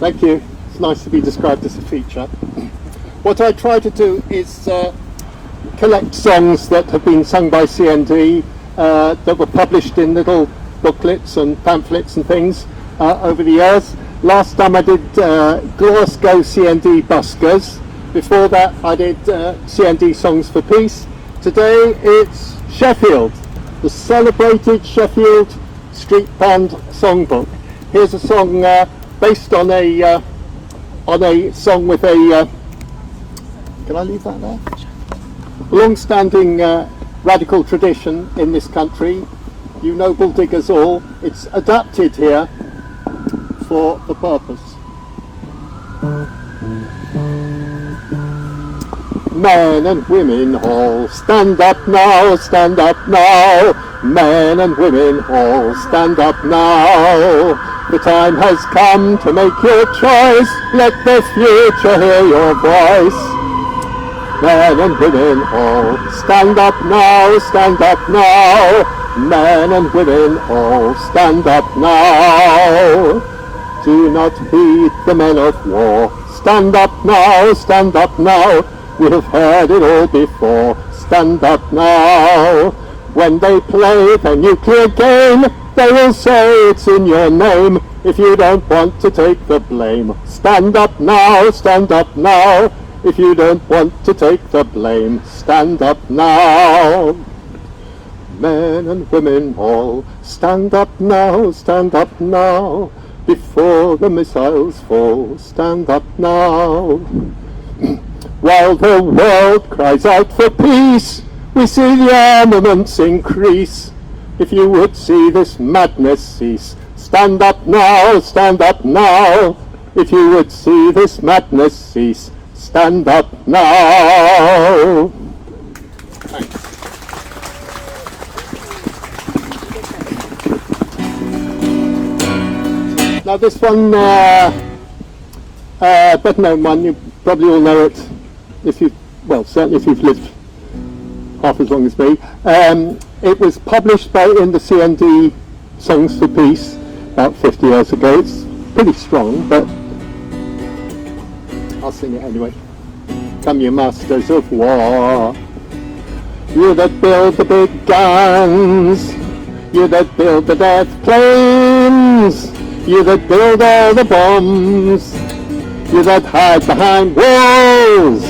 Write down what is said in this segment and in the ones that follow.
Thank you. It's nice to be described as a feature. What I try to do is collect songs that have been sung by CND that were published in little booklets and pamphlets and things over the years. Last time I did Glasgow CND buskers. Before that I did CND Songs for Peace. Today it's Sheffield, the celebrated Sheffield Street Band songbook. Here's a song based on a song with a can I leave that there? Long-standing radical tradition in this country. You noble diggers all. It's adapted here for the purpose. Men and women all, stand up now, stand up now. Men and women all, stand up now. The time has come to make your choice. Let the future hear your voice. Men and women all, stand up now, stand up now. Men and women all, stand up now. Do not heed the men of war. Stand up now, stand up now. We have heard it all before. Stand up now. When they play the nuclear game, they will say it's in your name if you don't want to take the blame. Stand up now, stand up now. If you don't want to take the blame, stand up now. Men and women all, stand up now, stand up now. Before the missiles fall, stand up now. While the world cries out for peace, we see the armaments increase. If you would see this madness cease, stand up now, stand up now. If you would see this madness cease, stand up now. Thanks. Now this one, better known one, you probably all know it if you, well, certainly if you've lived half as long as me. It was published in the CND Songs for Peace about 50 years ago. It's pretty strong, but I'll sing it anyway. Come you masters of war, you that build the big guns, you that build the death planes, you that build all the bombs, you that hide behind walls,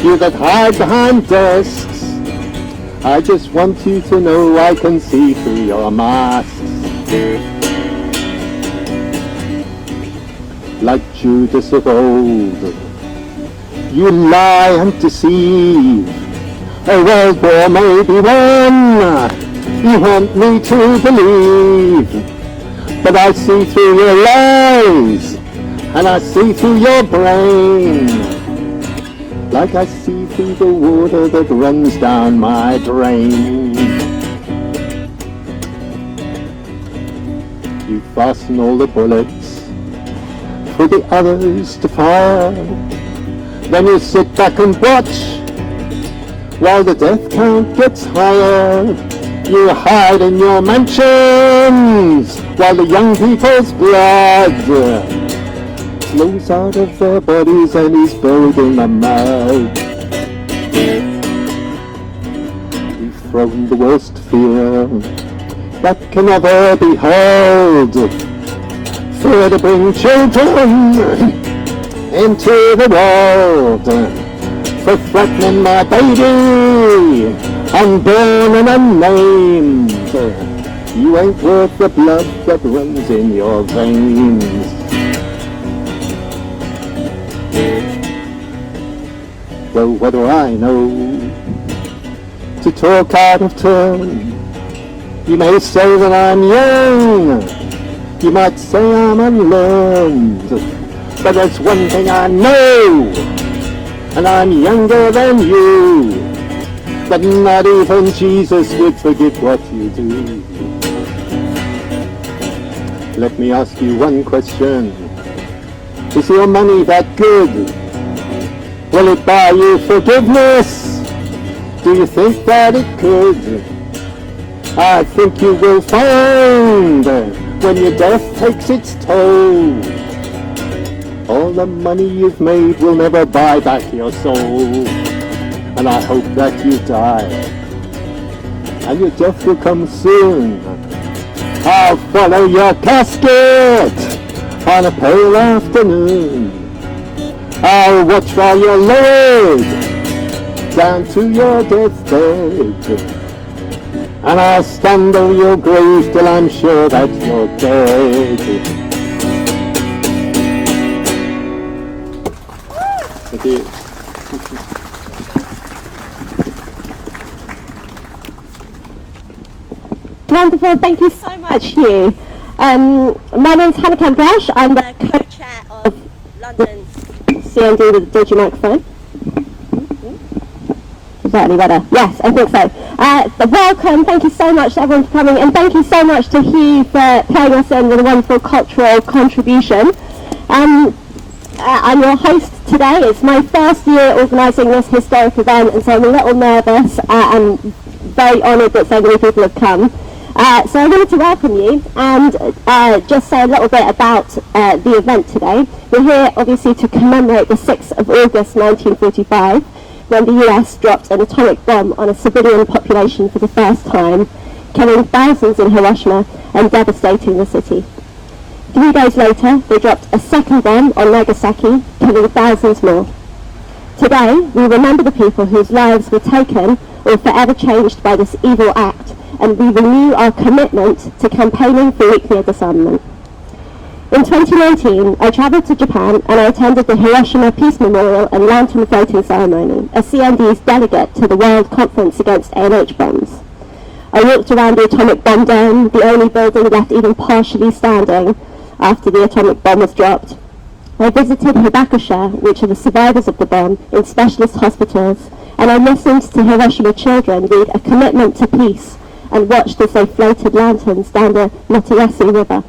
you that hide behind desks. I just want you to know I can see through your masks. Like Judas of old, you lie and deceive. A world war may be won, you want me to believe. But I see through your lies, and I see through your brain. Like I see through the water that runs down my drain. You fasten all the bullets for the others to fire. Then you sit back and watch while the death count gets higher. You hide in your mansions while the young people's blood flows out of their bodies and is buried in the mud. You've thrown the worst fear that can ever be held. Fear to bring children into the world. For threatening my baby, unborn and unnamed. You ain't worth the blood that runs in your veins. Well, what do I know? To talk out of turn. You may say that I'm young, you might say I'm unlearned, but there's one thing I know, and I'm younger than you, but not even Jesus would forgive what you do. Let me ask you one question. Is your money that good? Will it buy you forgiveness? Do you think that it could? I think you will find when your death takes its toll the money you've made will never buy back your soul. And I hope that you die, and your death will come soon. I'll follow your casket on a pale afternoon. I'll watch while you're lowered down to your deathbed, and I'll stand over your grave till I'm sure that you're dead. Thank you. Wonderful, thank you so much, Hugh. My name is Hannah Kemp-Welsh. I'm the co-chair of London CND with the dodgy microphone. Is that any better? Yes, I think so. Welcome, thank you so much to everyone for coming, and thank you so much to Hugh for playing us in with a wonderful cultural contribution. I'm your host today. It's my first year organising this historic event, and so I'm a little nervous and very honoured that so many people have come. So I wanted to welcome you and just say a little bit about the event today. We're here obviously to commemorate the 6th of August 1945, when the US dropped an atomic bomb on a civilian population for the first time, killing thousands in Hiroshima and devastating the city. 3 days later, they dropped a second bomb on Nagasaki, killing thousands more. Today, we remember the people whose lives were taken or forever changed by this evil act, and we renew our commitment to campaigning for nuclear disarmament. In 2019, I travelled to Japan and I attended the Hiroshima Peace Memorial and Lantern Floating Ceremony, a CND's delegate to the World Conference Against ANH Bombs. I walked around the atomic bomb dome, the only building left even partially standing after the atomic bomb was dropped. I visited Hibakusha, which are the survivors of the bomb, in specialist hospitals, and I listened to Hiroshima children read a commitment to peace and watched as they floated lanterns down the Nagasaki River.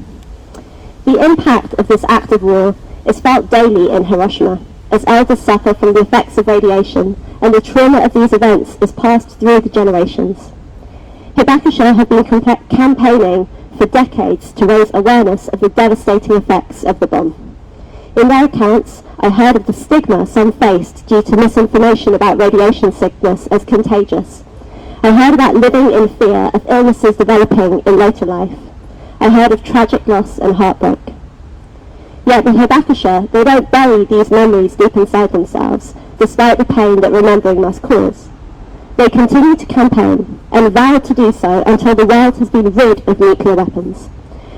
The impact of this act of war is felt daily in Hiroshima, as elders suffer from the effects of radiation, and the trauma of these events is passed through the generations. Hibakusha have been campaigning for decades to raise awareness of the devastating effects of the bomb. In their accounts, I heard of the stigma some faced due to misinformation about radiation sickness as contagious. I heard about living in fear of illnesses developing in later life. I heard of tragic loss and heartbreak. Yet the Hibakusha, they don't bury these memories deep inside themselves, despite the pain that remembering must cause. They continue to campaign, and vow to do so until the world has been rid of nuclear weapons.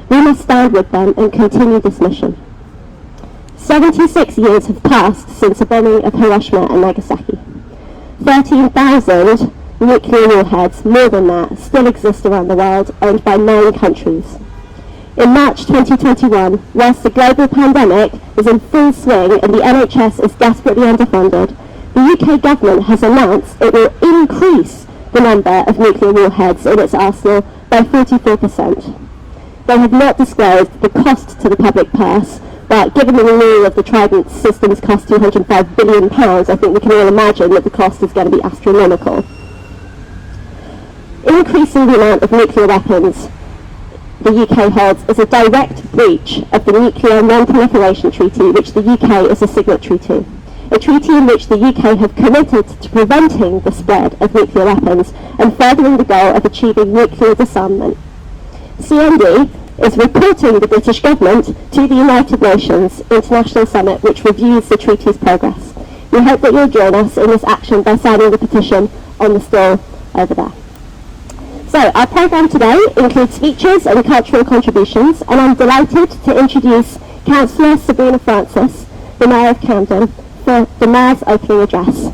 We must stand with them and continue this mission. 76 years have passed since the bombing of Hiroshima and Nagasaki. 13,000 nuclear warheads, more than that, still exist around the world, owned by 9 countries. In March 2021, whilst the global pandemic is in full swing and the NHS is desperately underfunded, the UK government has announced it will increase the number of nuclear warheads in its arsenal by 44%. They have not disclosed the cost to the public purse, but given the renewal of the Trident systems cost £205 billion, I think we can all imagine that the cost is going to be astronomical. Increasing the amount of nuclear weapons the UK holds is a direct breach of the Nuclear Non-Proliferation Treaty, which the UK is a signatory to. A treaty in which the UK have committed to preventing the spread of nuclear weapons and furthering the goal of achieving nuclear disarmament. CND is reporting the British government to the United Nations International Summit, which reviews the treaty's progress. We hope that you'll join us in this action by signing the petition on the stall over there. So our programme today includes speeches and cultural contributions, and I'm delighted to introduce Councillor Sabrina Francis, the Mayor of Camden, for the Mayor's opening address.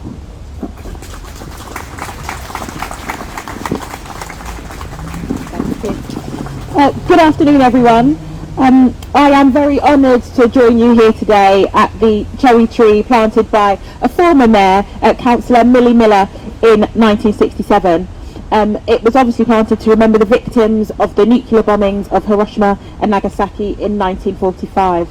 Good afternoon, everyone. I am very honoured to join you here today at the cherry tree planted by a former mayor, Councillor Millie Miller, in 1967. It was obviously planted to remember the victims of the nuclear bombings of Hiroshima and Nagasaki in 1945.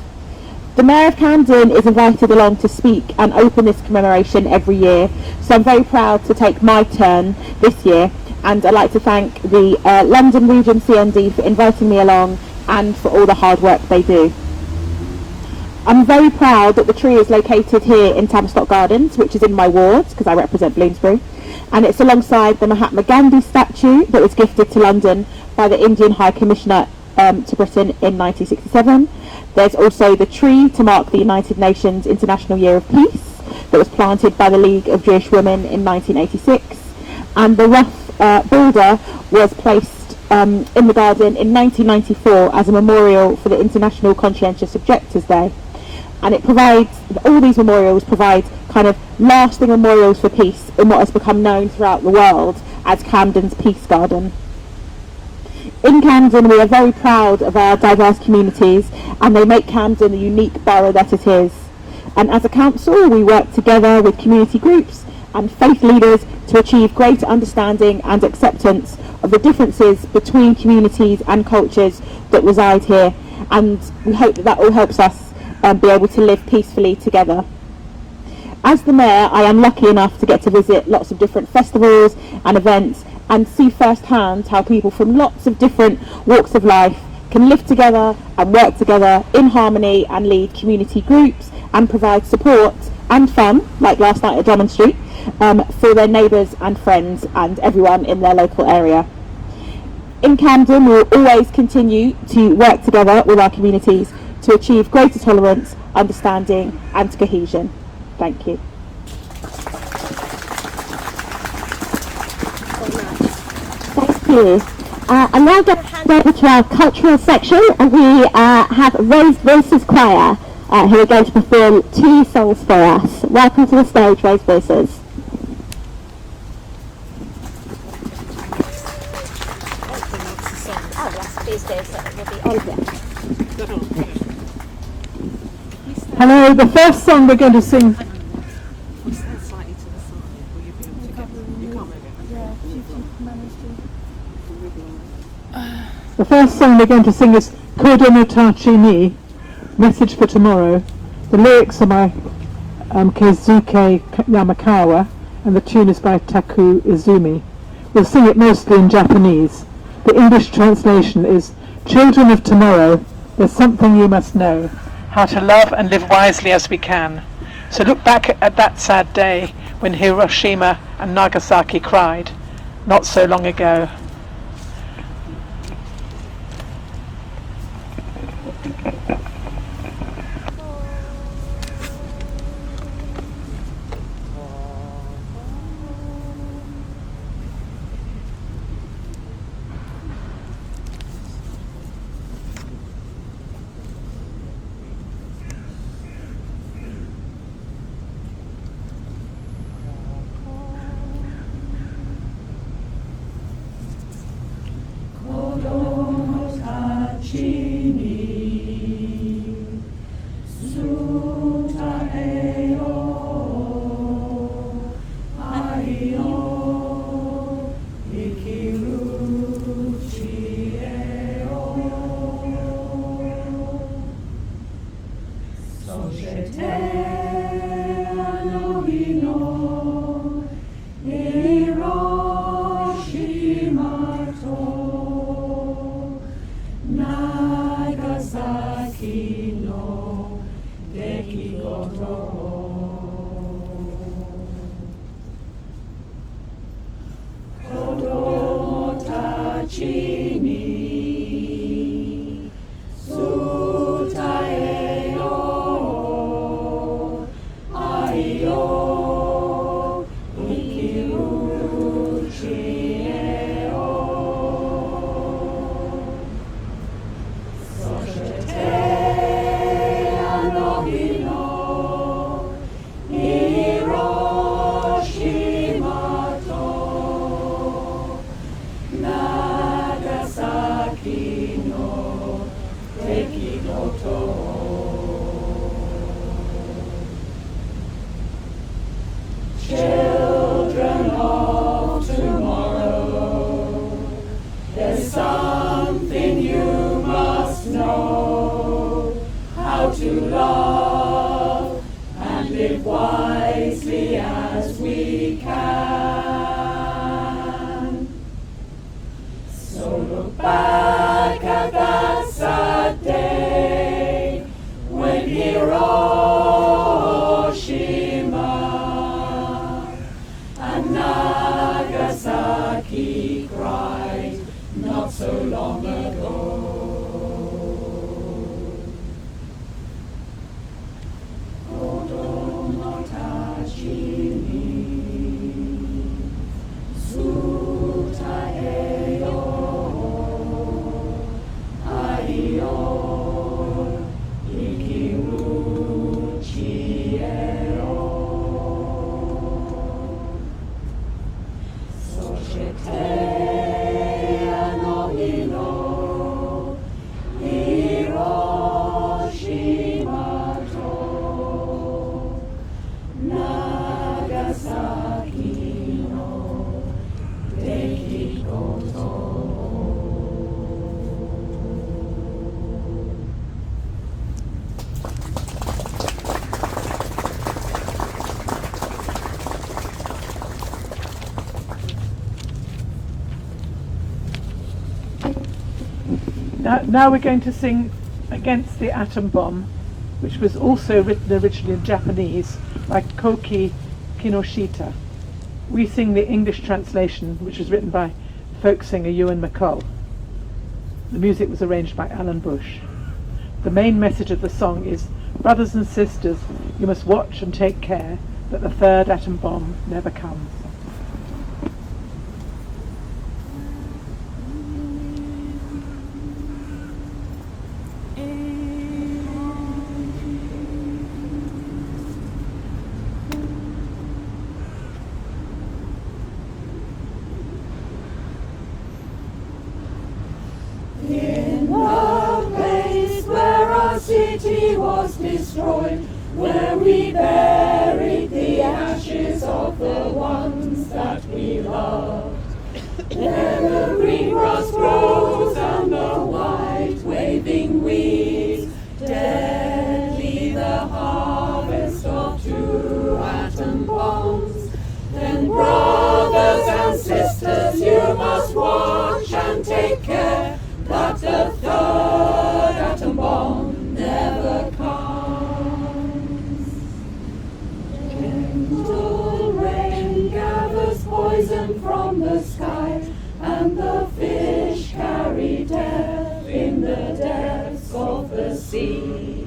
The Mayor of Camden is invited along to speak and open this commemoration every year, so I'm very proud to take my turn this year, and I'd like to thank the London Region CND for inviting me along and for all the hard work they do. I'm very proud that the tree is located here in Tavistock Gardens, which is in my ward, because I represent Bloomsbury, and it's alongside the Mahatma Gandhi statue that was gifted to London by the Indian High Commissioner to Britain in 1967. There's also the tree to mark the United Nations International Year of Peace that was planted by the League of Jewish Women in 1986, and the rough border was placed in the garden in 1994 as a memorial for the International Conscientious Objectors Day. And it provides, all these memorials provide kind of lasting memorials for peace in what has become known throughout the world as Camden's Peace Garden. In Camden, we are very proud of our diverse communities, and they make Camden the unique borough that it is. And as a council, we work together with community groups and faith leaders to achieve greater understanding and acceptance of the differences between communities and cultures that reside here. And we hope that that all helps us be able to live peacefully together. As the Mayor, I am lucky enough to get to visit lots of different festivals and events and see firsthand how people from lots of different walks of life can live together and work together in harmony and lead community groups and provide support and fun, like last night at Drummond Street, for their neighbours and friends and everyone in their local area. In Camden, we will always continue to work together with our communities to achieve greater tolerance, understanding and cohesion. Thank you. Thank you. I'm now going to hand over to our cultural section, and we have Raised Voices Choir, who are going to perform 2 songs for us. Welcome to the stage, Raised Voices. Oh yes, please do, so it will be on here. Hello, the first song we're going to sing. The first song we're going to sing is Kodo no Tachi ni, Message for Tomorrow. The lyrics are by Keizuke Yamakawa, and the tune is by Taku Izumi. We'll sing it mostly in Japanese. The English translation is, Children of tomorrow, there's something you must know, how to love and live wisely as we can. So look back at that sad day when Hiroshima and Nagasaki cried, not so long ago. Back at that sad day when Hiroshima and Nagasaki cried not so long ago. Now we're going to sing Against the Atom Bomb, which was also written originally in Japanese by Koki Kinoshita. We sing the English translation, which was written by folk singer Ewan MacColl. The music was arranged by Alan Bush. The main message of the song is, brothers and sisters, you must watch and take care that the third atom bomb never comes. City was destroyed, where we buried the ashes of the ones that we loved. There the green grass grows and the white waving weeds, deadly the harvest of 2 atom bombs. Then brothers and sisters, you must watch and take care that the third atom bomb never comes. Gentle rain gathers poison from the sky, and the fish carry death in the depths of the sea.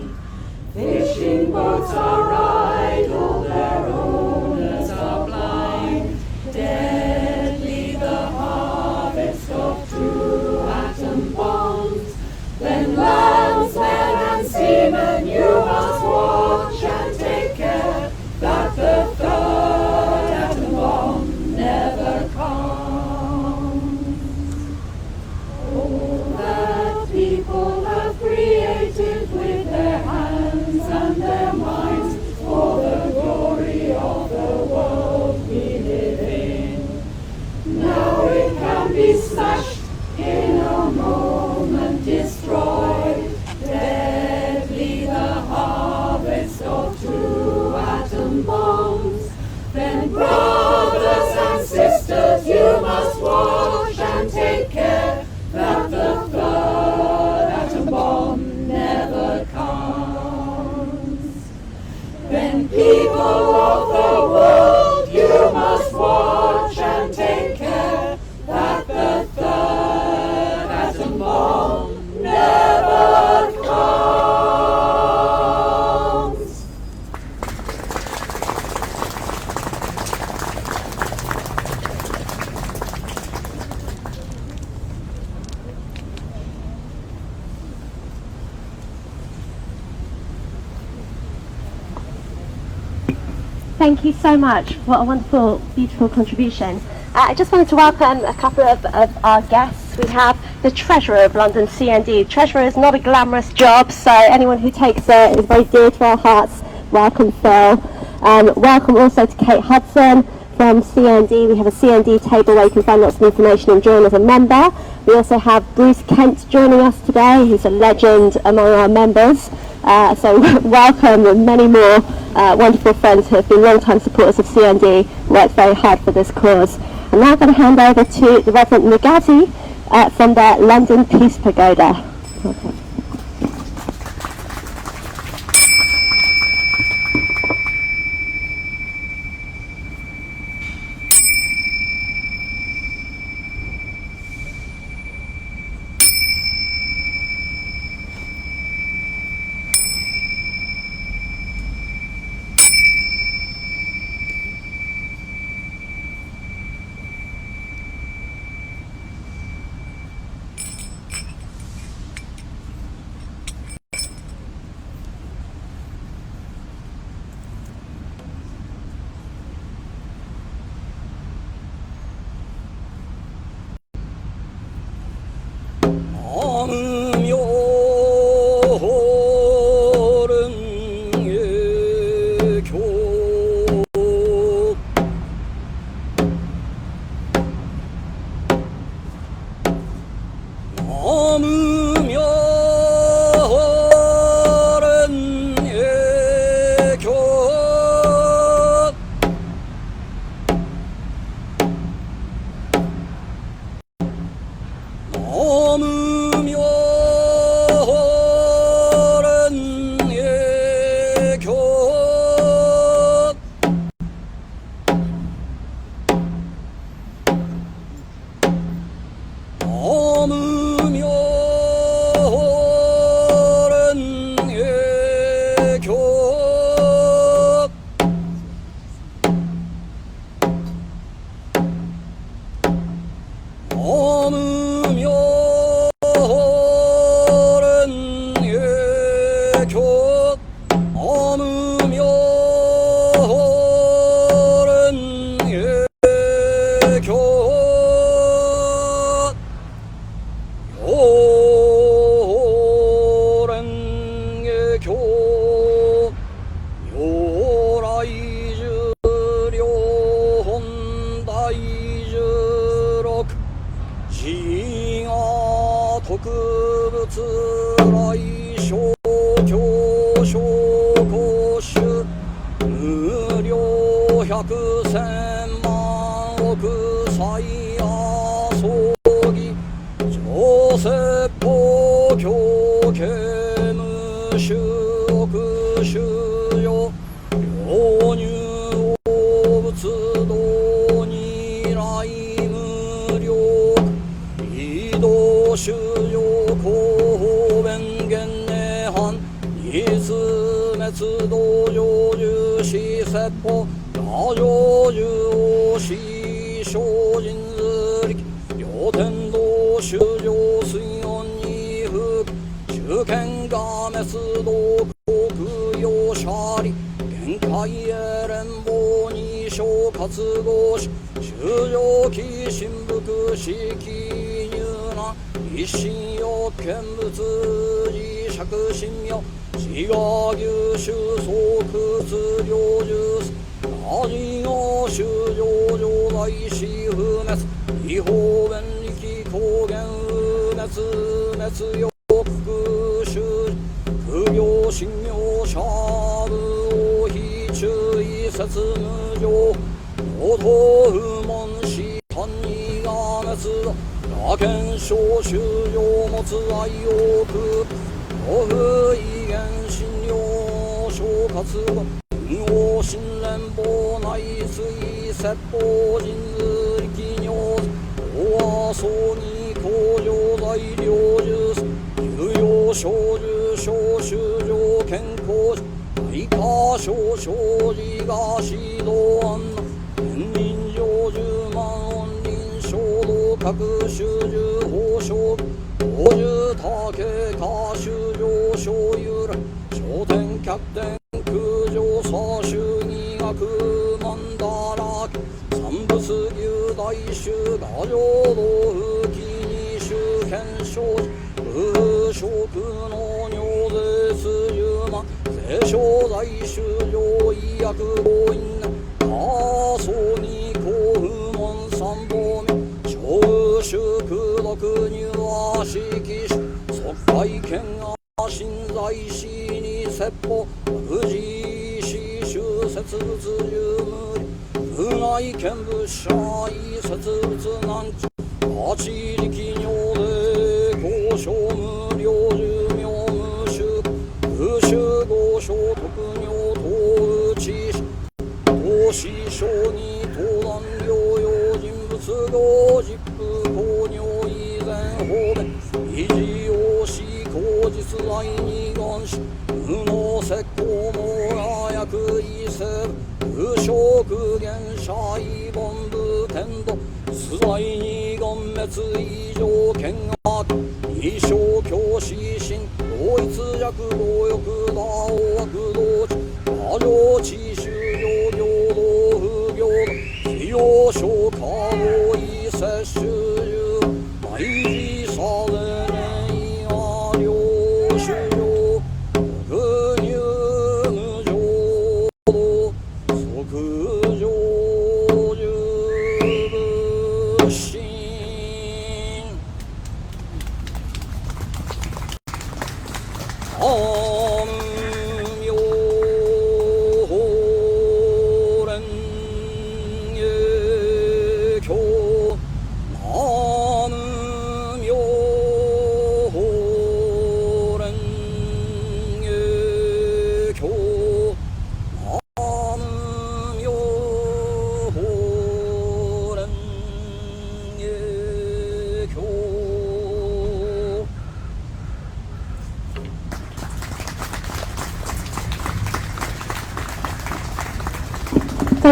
Fishing boats are idle, their owners are blind. Deadly the harvest of 2 atom bombs. Then landsmen and seamen, you must watch and take care that the third atom bomb never comes. All that people have created with their hands and their minds for the glory of the world we live in. Now it can be smashed in a moment, destroyed. Deadly the harvest of 2 atom bombs. Then brothers and sisters, you must watch and take care that the third atom bomb never comes. Then people of the world, you must watch and take care that the third atom bomb never comes. Thank you so much. What a wonderful, beautiful contribution. I just wanted to welcome a couple of our guests. We have the Treasurer of London CND. Treasurer is not a glamorous job, so anyone who takes it is very dear to our hearts. Welcome, Phil. Welcome also to Kate Hudson from CND. We have a CND table where you can find lots of information and join as a member. We also have Bruce Kent joining us today, who's a legend among our members. So welcome, and many more wonderful friends who have been long-time supporters of CND, worked very hard for this cause. I'm now going to hand over to the Rev Nagase from the London Peace Pagoda. Okay.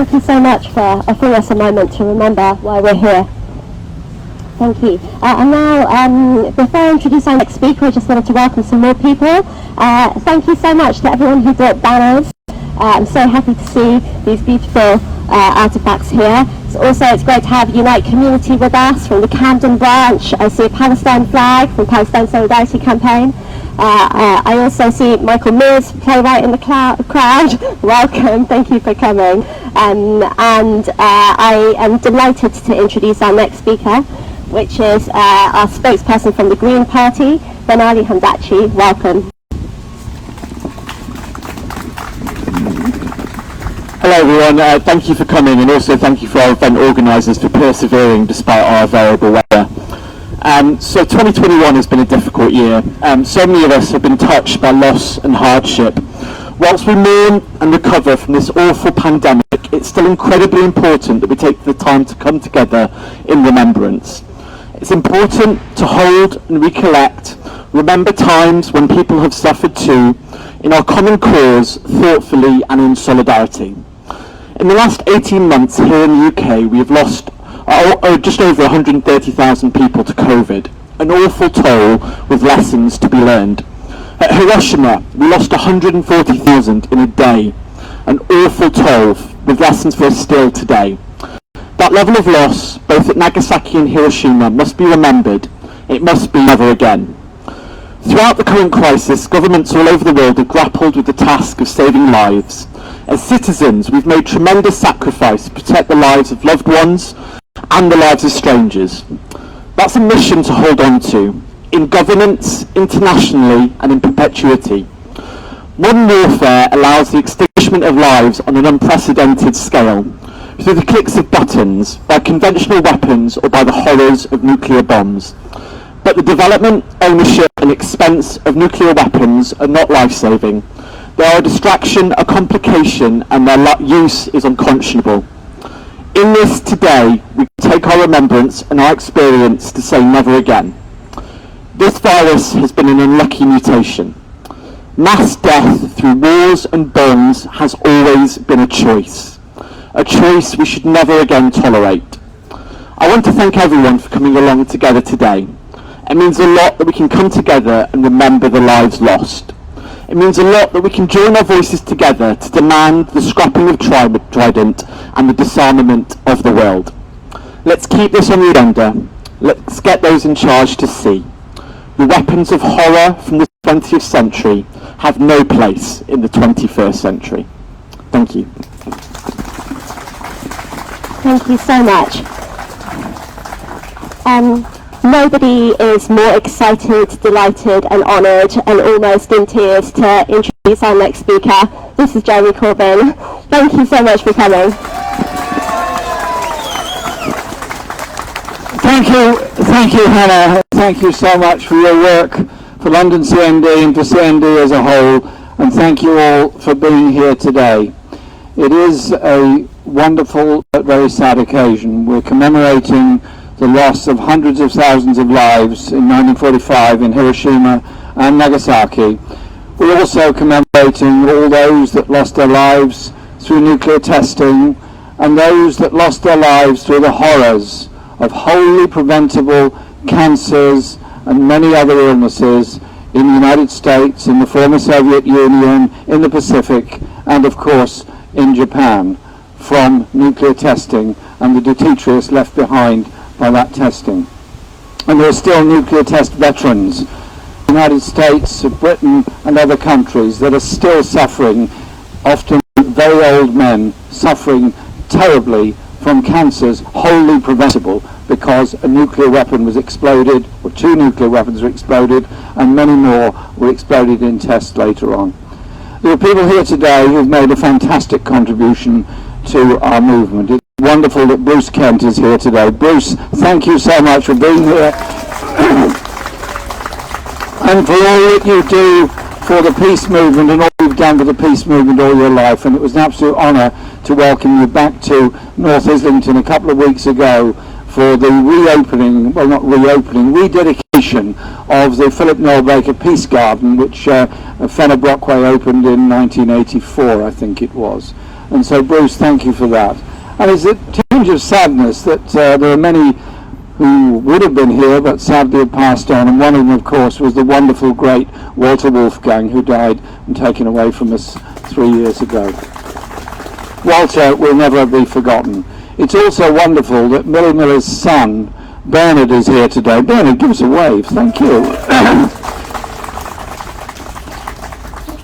thank you so much for offering us a moment to remember why we're here. Thank you. And now, before I introduce our next speaker, I just wanted to welcome some more people. Thank you so much to everyone who brought banners. I'm so happy to see these beautiful artifacts here. It's great to have Unite Community with us from the Camden branch. I see a Palestine flag from Palestine Solidarity Campaign. I also see Michael Mears, playwright in the crowd. Welcome, thank you for coming. And I am delighted to introduce our next speaker, which is our spokesperson from the Green Party, Benali Hamdache. Welcome. Hello everyone, thank you for coming, and also thank you for our event organisers for persevering despite our variable weather. So 2021 has been a difficult year. So many of us have been touched by loss and hardship. Whilst we mourn and recover from this awful pandemic, it's still incredibly important that we take the time to come together in remembrance. It's important to hold and recollect, remember times when people have suffered too, in our common cause, thoughtfully and in solidarity. In the last 18 months here in the UK, we have lost just over 130,000 people to COVID, an awful toll with lessons to be learned. At Hiroshima, we lost 140,000 in a day, an awful toll with lessons for us still today. That level of loss, both at Nagasaki and Hiroshima, must be remembered. It must be never again. Throughout the current crisis, governments all over the world have grappled with the task of saving lives. As citizens, we've made tremendous sacrifice to protect the lives of loved ones and the lives of strangers. That's a mission to hold on to, in governance, internationally, and in perpetuity. Modern warfare allows the extinguishment of lives on an unprecedented scale, through the clicks of buttons, by conventional weapons, or by the horrors of nuclear bombs. But the development, ownership, and expense of nuclear weapons are not life-saving. They are a distraction, a complication, and their use is unconscionable. In this today, we take our remembrance and our experience to say never again. This virus has been an unlucky mutation. Mass death through wars and bombs has always been a choice we should never again tolerate. I want to thank everyone for coming along together today. It means a lot that we can come together and remember the lives lost. It means a lot that we can join our voices together to demand the scrapping of Trident and the disarmament of the world. Let's keep this on the agenda. Let's get those in charge to see. The weapons of horror from the 20th century have no place in the 21st century. Thank you. Thank you so much. Nobody is more excited, delighted and honoured and almost in tears to introduce our next speaker. This is Jeremy Corbyn. Thank you so much for coming. Thank you Hannah. Thank you so much for your work for London CND and for CND as a whole, and thank you all for being here today. It is a wonderful but very sad occasion. We're commemorating the loss of hundreds of thousands of lives in 1945 in Hiroshima and Nagasaki. We're also commemorating all those that lost their lives through nuclear testing and those that lost their lives through the horrors of wholly preventable cancers and many other illnesses in the United States, in the former Soviet Union, in the Pacific, and of course in Japan, from nuclear testing and the detritus left behind by that testing. And there are still nuclear test veterans in the United States, Britain and other countries that are still suffering, often very old men suffering terribly from cancers wholly preventable because a nuclear weapon was exploded, or two nuclear weapons were exploded, and many more were exploded in tests later on. There are people here today who have made a fantastic contribution to our movement. It's wonderful that Bruce Kent is here today. Bruce, thank you so much for being here and for all that you do for the peace movement and all you've done for the peace movement all your life. And it was an absolute honour to welcome you back to North Islington a couple of weeks ago for the rededication of the Philip Noel Baker Peace Garden, which Fenner Brockway opened in 1984, I think it was. And so, Bruce, thank you for that. And it's a tinge of sadness that there are many who would have been here but sadly have passed on, and one of them, of course, was the wonderful, great Walter Wolfgang, who died and taken away from us 3 years ago. Walter will never be forgotten. It's also wonderful that Millie Miller's son, Bernard, is here today. Bernard, give us a wave. Thank you.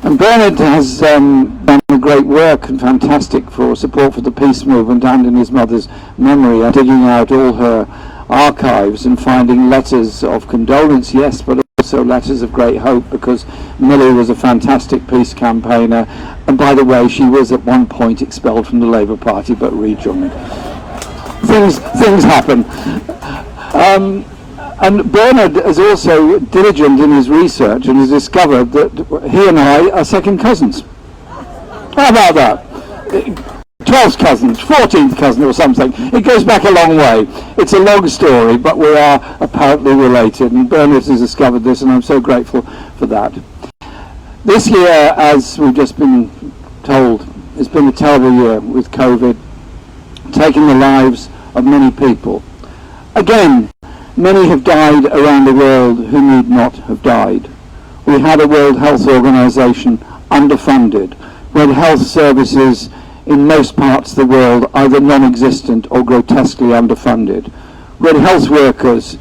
And Bernard has done a great work and fantastic for support for the peace movement and in his mother's memory, digging out all her archives and finding letters of condolence, yes, but also letters of great hope, because Millie was a fantastic peace campaigner, and by the way, she was at one point expelled from the Labour Party but rejoined. Things happen. And Bernard is also diligent in his research and has discovered that he and I are second cousins. How about that? 12th cousins, 14th cousin or something. It goes back a long way. It's a long story, but we are apparently related, and Bernard has discovered this, and I'm so grateful for that. This year, as we've just been told, has been a terrible year with COVID, taking the lives of many people. Again, many have died around the world who need not have died. We had a World Health Organization underfunded. We had health services in most parts of the world either non-existent or grotesquely underfunded. We had health workers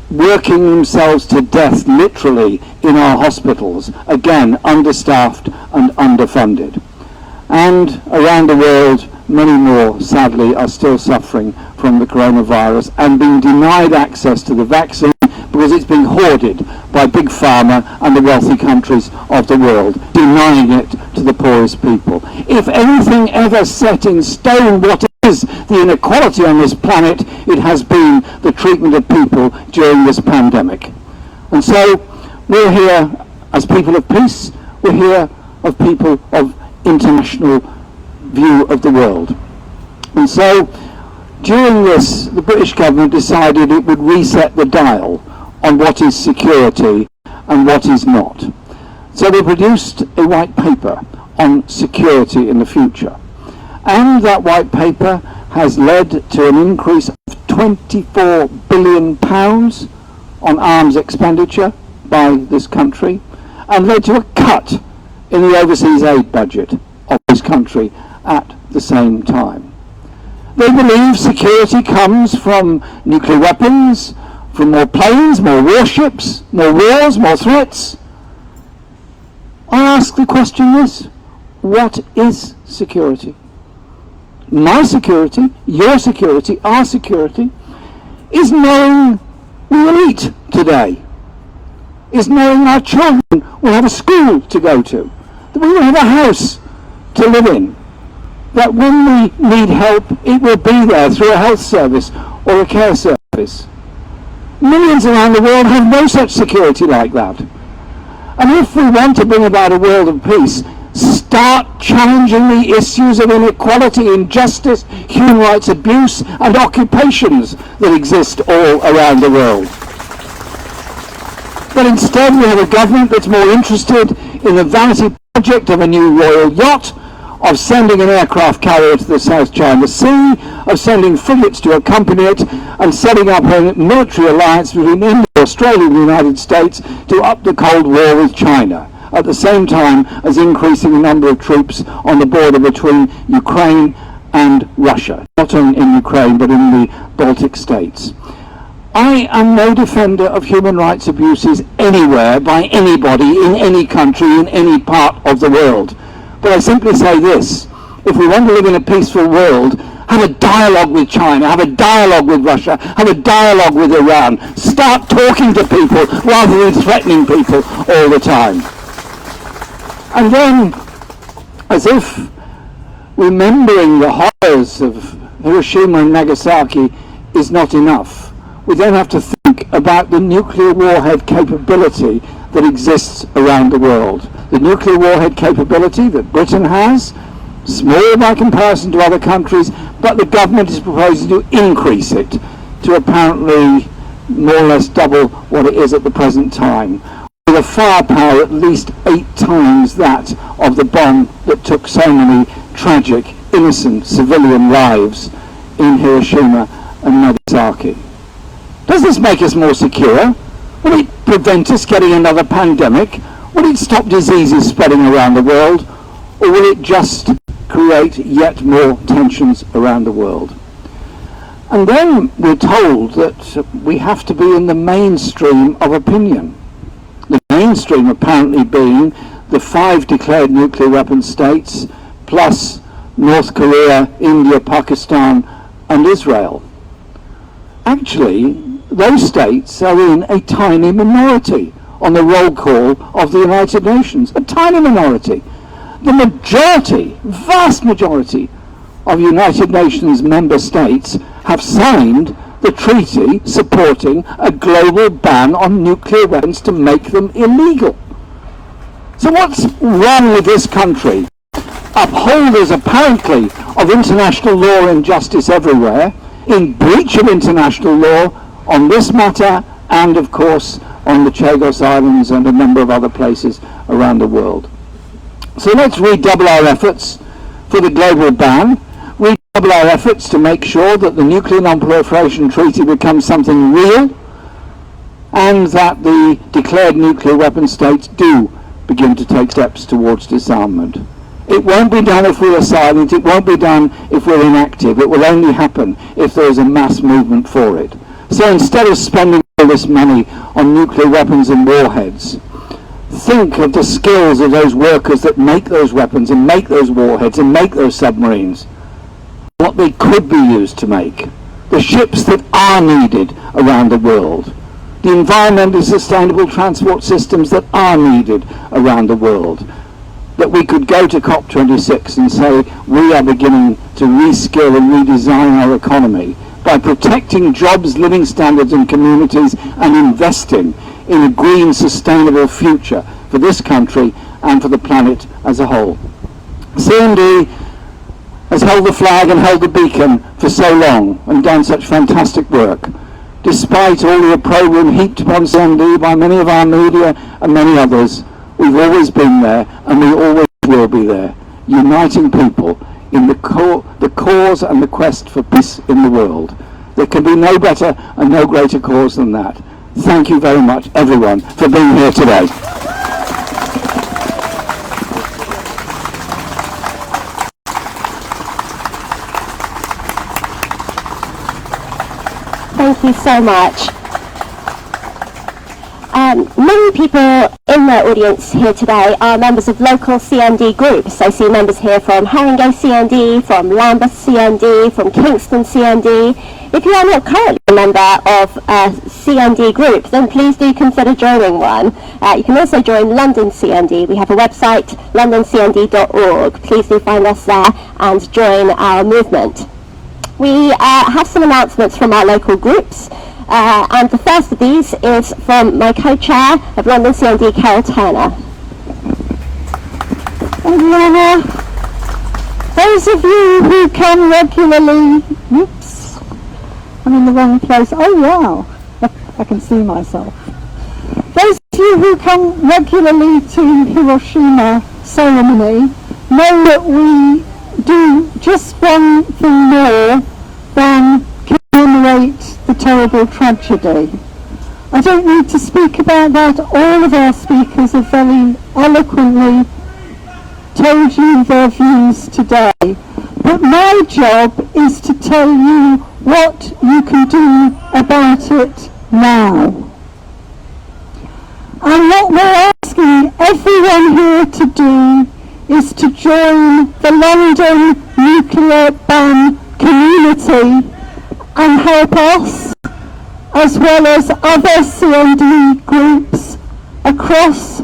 working themselves to death literally in our hospitals, again understaffed and underfunded. And around the world, many more, sadly, are still suffering from the coronavirus and being denied access to the vaccine because it's being hoarded by Big Pharma and the wealthy countries of the world, denying it to the poorest people. If anything ever set in stone what is the inequality on this planet, it has been the treatment of people during this pandemic. And so we're here as people of peace, we're here as people of international view of the world. And so during this, the British government decided it would reset the dial on what is security and what is not. So they produced a white paper on security in the future. And that white paper has led to an increase of £24 billion on arms expenditure by this country, and led to a cut in the overseas aid budget of this country at the same time. They believe security comes from nuclear weapons, from more planes, more warships, more wars, more threats. I ask the question this: what is security? My security, your security, our security, is knowing we will eat today, is knowing our children will have a school to go to, that we will have a house to live in, that when we need help, it will be there through a health service or a care service. Millions around the world have no such security like that. And if we want to bring about a world of peace, start challenging the issues of inequality, injustice, human rights abuse, and occupations that exist all around the world. But instead we have a government that's more interested in the vanity project of a new royal yacht, of sending an aircraft carrier to the South China Sea, of sending frigates to accompany it, and setting up a military alliance between India, Australia and the United States to up the Cold War with China, at the same time as increasing the number of troops on the border between Ukraine and Russia, not only in Ukraine but in the Baltic states. I am no defender of human rights abuses anywhere by anybody in any country in any part of the world. But I simply say this: if we want to live in a peaceful world, have a dialogue with China, have a dialogue with Russia, have a dialogue with Iran. Start talking to people rather than threatening people all the time. And then, as if remembering the horrors of Hiroshima and Nagasaki is not enough, we then have to think about the nuclear warhead capability that exists around the world. The nuclear warhead capability that Britain has, small by comparison to other countries, but the government is proposing to increase it to apparently more or less double what it is at the present time, with a firepower at least 8 times that of the bomb that took so many tragic innocent civilian lives in Hiroshima and Nagasaki. Does this make us more secure? Will it prevent us getting another pandemic? Will it stop diseases spreading around the world? Or will it just create yet more tensions around the world? And then we're told that we have to be in the mainstream of opinion. The mainstream apparently being the 5 declared nuclear weapon states, plus North Korea, India, Pakistan, and Israel. Actually, those states are in a tiny minority on the roll call of the United Nations. A tiny minority. The majority, vast majority, of United Nations member states have signed the treaty supporting a global ban on nuclear weapons to make them illegal. So what's wrong with this country? Upholders apparently of international law and justice everywhere, in breach of international law on this matter, and of course on the Chagos Islands and a number of other places around the world. So let's redouble our efforts for the global ban, redouble our efforts to make sure that the Nuclear Non-Proliferation Treaty becomes something real, and that the declared nuclear weapon states do begin to take steps towards disarmament. It won't be done if we are silent, it won't be done if we're inactive, it will only happen if there is a mass movement for it. So instead of spending all this money on nuclear weapons and warheads, think of the skills of those workers that make those weapons and make those warheads and make those submarines, what they could be used to make, the ships that are needed around the world, the environmentally sustainable transport systems that are needed around the world, that we could go to COP26 and say we are beginning to reskill and redesign our economy by protecting jobs, living standards and communities, and investing in a green, sustainable future for this country and for the planet as a whole. CND has held the flag and held the beacon for so long and done such fantastic work. Despite all the opprobrium heaped upon CND by many of our media and many others, we've always been there and we always will be there, uniting people in the cause and the quest for peace in the world. There can be no better and no greater cause than that. Thank you very much, everyone, for being here today. Thank you so much. Many people in the audience here today are members of local CND groups. I see members here from Haringey CND, from Lambeth CND, from Kingston CND. If you are not currently a member of a CND group, then please do consider joining one. You can also join London CND. We have a website, londoncnd.org. Please do find us there and join our movement. We have some announcements from our local groups. And the first of these is from my co-chair of London CND, Carol Turner. Thank you, Anna. Those of you who come regularly, oops, I'm in the wrong place. Oh wow, I can see myself. Those of you who come regularly to Hiroshima ceremony know that we do just one thing more than commemorate the terrible tragedy. I don't need to speak about that. All of our speakers have very eloquently told you their views today. But my job is to tell you what you can do about it now. And what we're asking everyone here to do is to join the London nuclear ban community and help us, as well as other CND groups across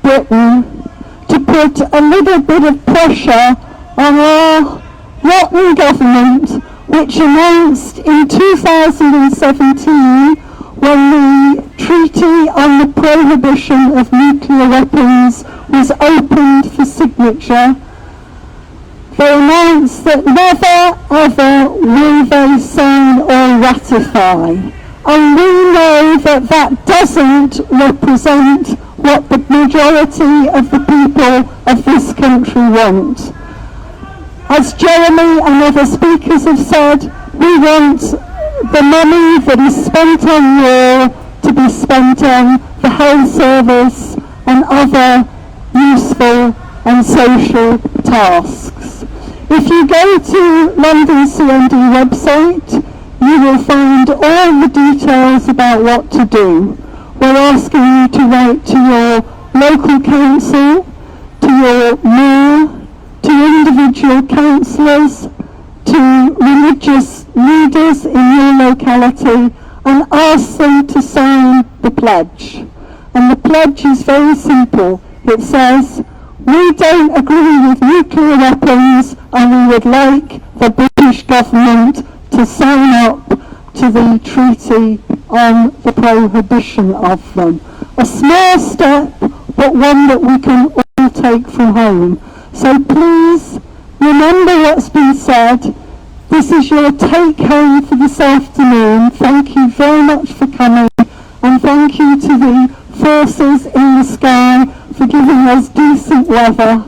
Britain, to put a little bit of pressure on our rotten government, which announced in 2017, when the Treaty on the Prohibition of Nuclear Weapons was opened for signature, they announced that never ever will they sign or ratify. And we know that that doesn't represent what the majority of the people of this country want. As Jeremy and other speakers have said, we want the money that is spent on war to be spent on the health service and other useful and social tasks. If you go to London CND website, you will find all the details about what to do. We're asking you to write to your local council, to your mayor, to individual councillors, to religious leaders in your locality, and ask them to sign the pledge. And the pledge is very simple. It says, we don't agree with nuclear weapons and we would like the British government to sign up to the treaty on the prohibition of them. A small step, but one that we can all take from home. So please remember what's been said. This is your take home for this afternoon. Thank you very much for coming, and thank you to the forces in the sky for giving us decent weather.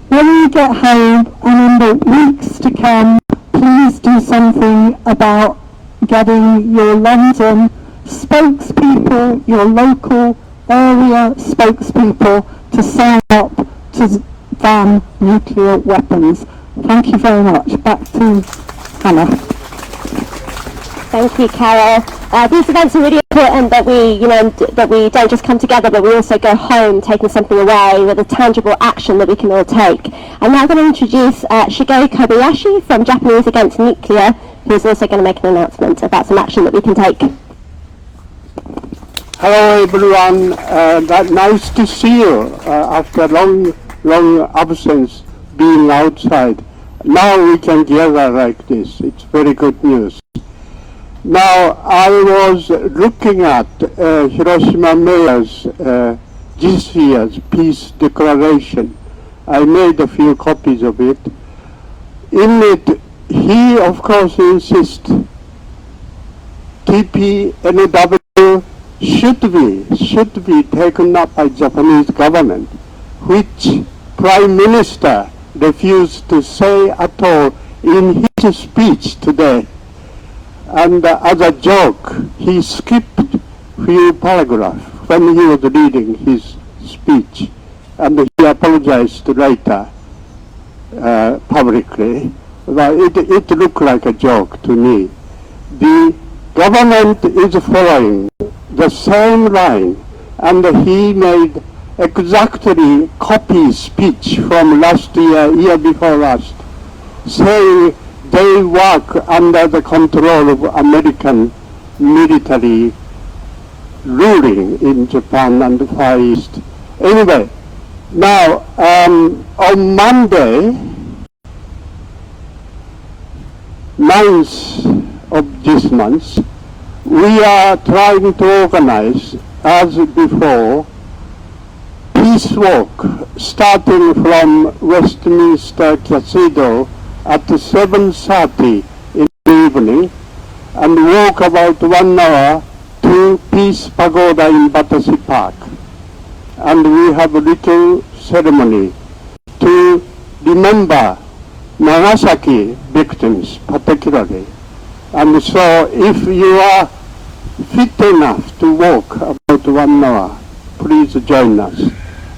When you get home and in the weeks to come, please do something about getting your London spokespeople, your local area spokespeople to sign up to ban nuclear weapons. Thank you very much. Back to Hannah. Thank you, Carol. These events are really important that we don't just come together, but we also go home taking something away with a tangible action that we can all take. I'm now going to introduce Shigei Kobayashi from Japanese Against Nuclear, who's also going to make an announcement about some action that we can take. Hello everyone, nice to see you after long absence being outside. Now we can gather like this. It's very good news. Now I was looking at Hiroshima Mayor's this year's peace declaration. I made a few copies of it. In it, he of course insists TPNW should be taken up by Japanese government, which Prime Minister refused to say at all in his speech today. And as a joke, he skipped few paragraphs when he was reading his speech, and he apologized later publicly. But it looked like a joke to me. The government is following the same line, and he made exactly copy speech from last year before last, saying they work under the control of American military ruling in Japan and the Far East. Anyway, now on Monday, 9th of this month, we are trying to organize, as before, peace walk starting from Westminster Cathedral at 7:30 in the evening, and walk about 1 hour to Peace Pagoda in Battersea Park. And we have a little ceremony to remember Nagasaki victims particularly. And so if you are fit enough to walk about 1 hour, please join us.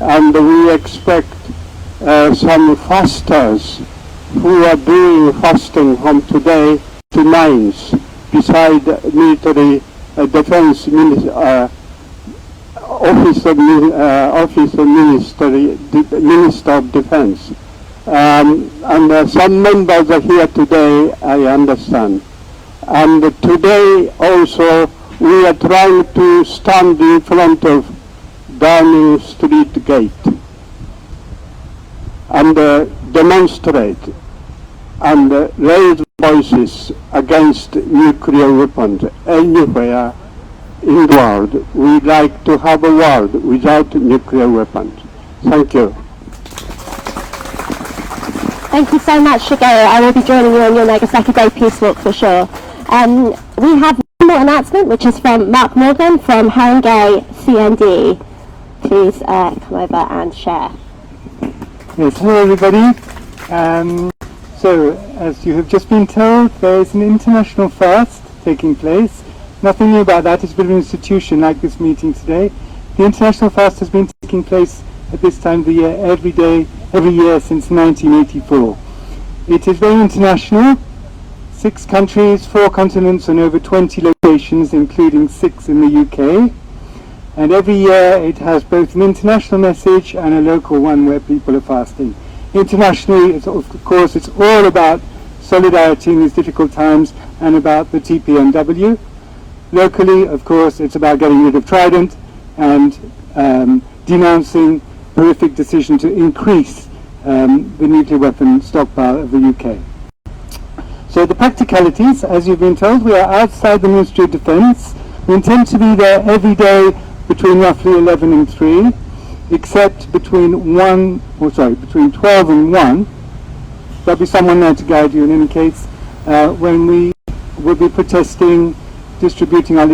And we expect some fasters who are doing fasting from today to 9th, beside military defense Minister of Defense. And some members are here today, I understand. And today also we are trying to stand in front of Downing Street Gate and demonstrate and raise voices against nuclear weapons anywhere in the world. We like to have a world without nuclear weapons. Thank you. Thank you so much, Shigeo. I will be joining you on your Nagasaki Day Peace Walk for sure. We have one more announcement, which is from Mark Morgan from London CND. Please come over and share. Yes, hello everybody. So, as you have just been told, there is an international fast taking place. Nothing new about that. It's a bit of an institution like this meeting today. The international fast has been taking place at this time of the year every year since 1984. It is very international. 6 countries, 4 continents and over 20 locations, including 6 in the UK. And every year it has both an international message and a local one where people are fasting. Internationally, of course, it's all about solidarity in these difficult times and about the TPNW. Locally, of course, it's about getting rid of Trident and denouncing the horrific decision to increase the nuclear weapon stockpile of the UK. So the practicalities, as you've been told, we are outside the Ministry of Defence. We intend to be there every day between roughly 11 and 3, except between 12 and 1. There'll be someone there to guide you in any case, when we will be protesting, distributing our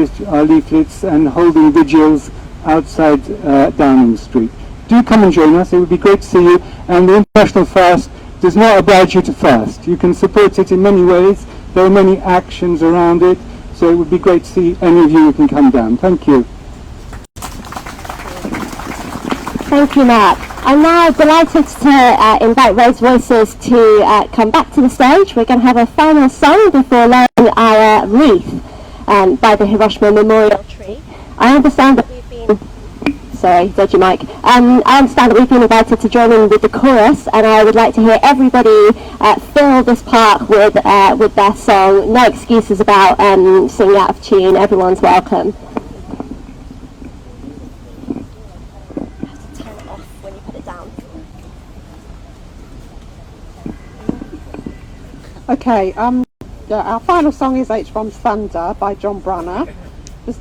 leaflets and holding vigils outside Downing Street. Do come and join us, it would be great to see you. And the International Fast does not oblige you to fast. You can support it in many ways. There are many actions around it, so it would be great to see any of you who can come down. Thank you. Thank you, Mark. I'm now delighted to invite Raised Voices to come back to the stage. We're going to have a final song before laying our wreath by the Hiroshima Memorial Tree. I understand that we've been... Sorry, dodgy mic. I understand that we've been invited to join in with the chorus, and I would like to hear everybody fill this part with their song. No excuses about singing out of tune. Everyone's welcome. Okay, our final song is H Bomb's Thunder by John Brunner.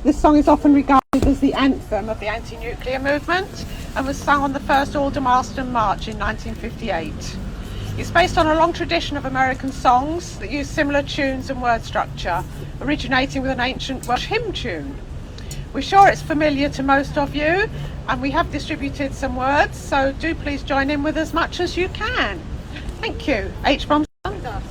This song is often regarded as the anthem of the anti-nuclear movement and was sung on the first Aldermaston March in 1958. It's based on a long tradition of American songs that use similar tunes and word structure, originating with an ancient Welsh hymn tune. We're sure it's familiar to most of you, and we have distributed some words, so do please join in with as much as you can. Thank you. H Bomb's Thunder.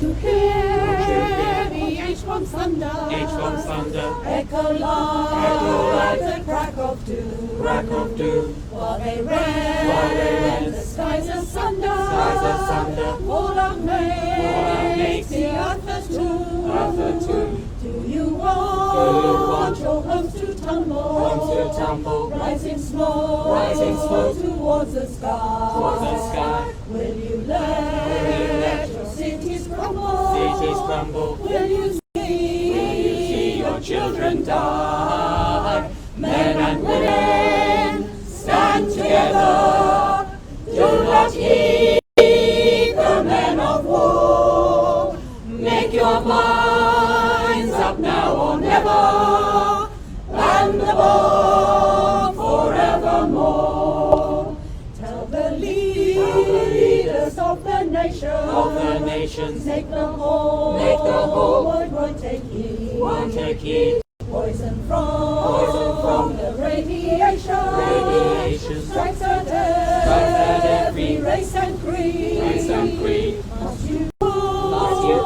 You hear the H-bomb thunder, H-bomb thunder, echo like the crack of doom, while they rend the skies asunder, war of makes the earth a tomb. Do you want your homes to tumble, rising smoke towards the sky? Will you let your cities crumble? Will you see your children die? Men and women, stand together. Do not heed the men of war. Make your minds up now or never, and above forevermore. Tell the leaders of the nations, make the whole world take heed. Poison from the radiation strikes at every race and creed. Must you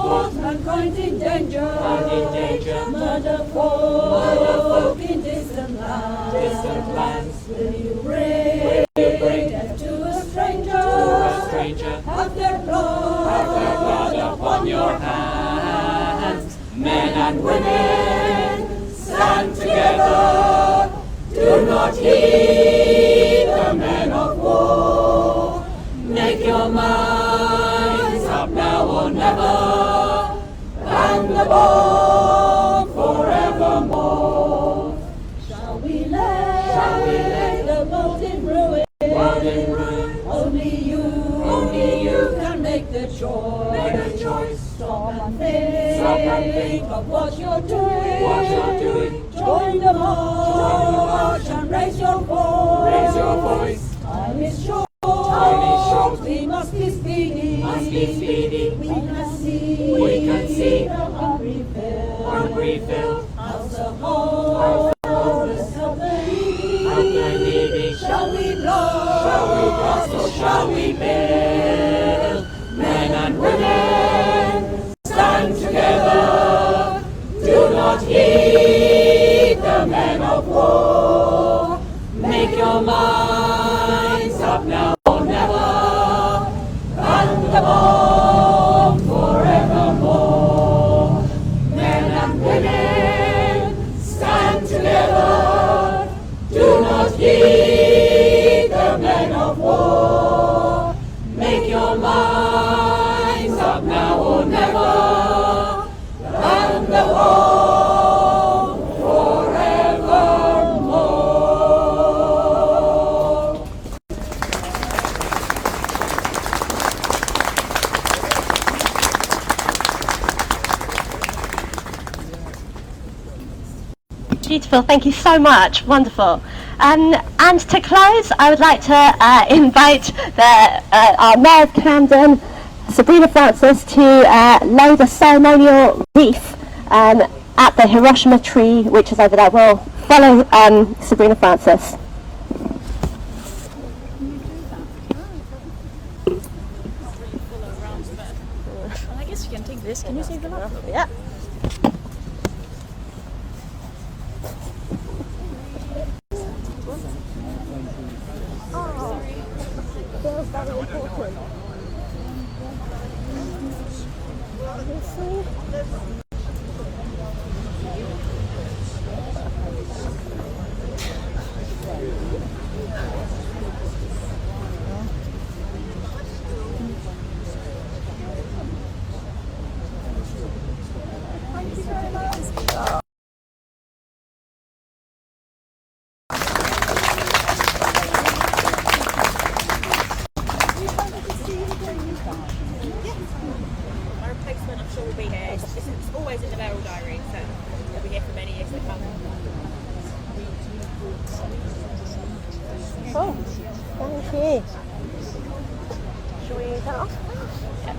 put mankind in danger? Murder folk in distant lands. Will you bring death to a stranger? Have their blood upon your hands. Men and women, stand together. Do not heed the men of war. Make your minds up now or never, and above forevermore. Shall we lay the world in ruin? Only you can make the choice. Stop and think of what you're doing. Join the march and raise your voice. I'll is short. Time is short. We must be speedy. Must be speedy. We can see the hungry fill. How's the harvest of the needy? Shall we blast or shall we build? Men and women, stand together. Do not heed the men of war. Make your minds up now or never. Run the bomb forevermore. Men and women, stand together. Do not heed the men of war. Make your minds up now or never. Run the bomb forevermore. Beautiful, thank you so much, wonderful. And to close, I would like to invite our Mayor of Camden, Sabrina Francis, to lay the ceremonial wreath at the Hiroshima tree, which is over there. We'll follow Sabrina Francis. I guess you can take this. Can you save the laptop? Yeah. Feels very important. My replacement, I'm sure, will be here. It's always in the mayoral diary, so they'll be here for many years to come. Oh, thank you. Shall we turn off? Yeah.